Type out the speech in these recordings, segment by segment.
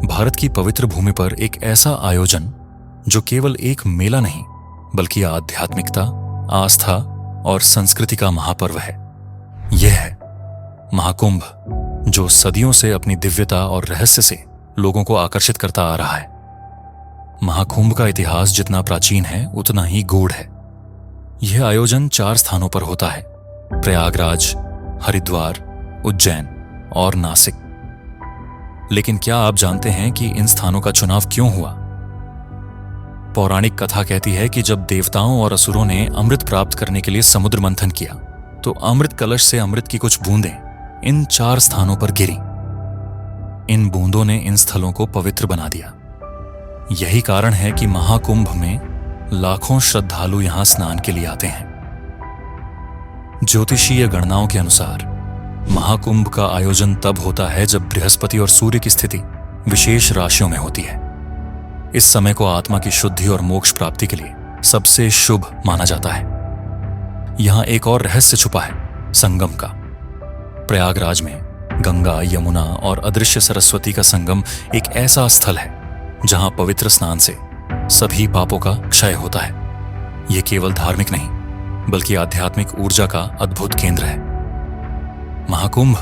भारत की पवित्र भूमि पर एक ऐसा आयोजन जो केवल एक मेला नहीं बल्कि आध्यात्मिकता, आस्था और संस्कृति का महापर्व है। यह है महाकुंभ, जो सदियों से अपनी दिव्यता और रहस्य से लोगों को आकर्षित करता आ रहा है। महाकुंभ का इतिहास जितना प्राचीन है उतना ही गूढ़ है। यह आयोजन 4 स्थानों पर होता है: प्रयागराज, हरिद्वार, उज्जैन और नासिक। लेकिन क्या आप जानते हैं कि इन स्थानों का चुनाव क्यों हुआ? पौराणिक कथा कहती है कि जब देवताओं और असुरों ने अमृत प्राप्त करने के लिए समुद्र मंथन किया तो अमृत कलश से अमृत की कुछ बूंदें इन 4 स्थानों पर गिरी। इन बूंदों ने इन स्थलों को पवित्र बना दिया। यही कारण है कि महाकुंभ में लाखों श्रद्धालु यहां स्नान के लिए आते हैं। ज्योतिषीय गणनाओं के अनुसार महाकुंभ का आयोजन तब होता है जब बृहस्पति और सूर्य की स्थिति विशेष राशियों में होती है। इस समय को आत्मा की शुद्धि और मोक्ष प्राप्ति के लिए सबसे शुभ माना जाता है। यहां एक और रहस्य छुपा है, संगम का। प्रयागराज में गंगा, यमुना और अदृश्य सरस्वती का संगम एक ऐसा स्थल है जहां पवित्र स्नान से सभी पापों का क्षय होता है। यह केवल धार्मिक नहीं बल्कि आध्यात्मिक ऊर्जा का अद्भुत केंद्र है। महाकुंभ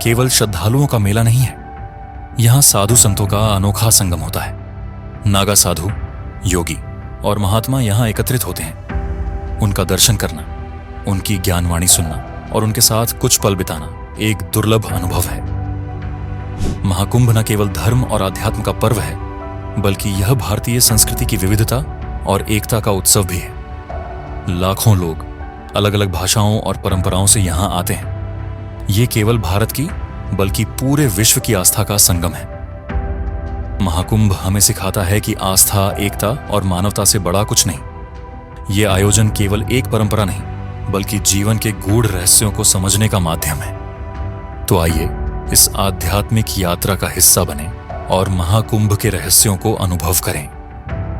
केवल श्रद्धालुओं का मेला नहीं है, यहां साधु संतों का अनोखा संगम होता है। नागा साधु, योगी और महात्मा यहां एकत्रित होते हैं। उनका दर्शन करना, उनकी ज्ञानवाणी सुनना और उनके साथ कुछ पल बिताना एक दुर्लभ अनुभव है। महाकुंभ न केवल धर्म और आध्यात्म का पर्व है बल्कि यह भारतीय संस्कृति की विविधता और एकता का उत्सव भी है। लाखों लोग अलग अलग भाषाओं और परंपराओं से यहां आते हैं। ये केवल भारत की बल्कि पूरे विश्व की आस्था का संगम है। महाकुंभ हमें सिखाता है कि आस्था, एकता और मानवता से बड़ा कुछ नहीं। ये आयोजन केवल एक परंपरा नहीं बल्कि जीवन के गूढ़ रहस्यों को समझने का माध्यम है। तो आइए इस आध्यात्मिक यात्रा का हिस्सा बने और महाकुंभ के रहस्यों को अनुभव करें।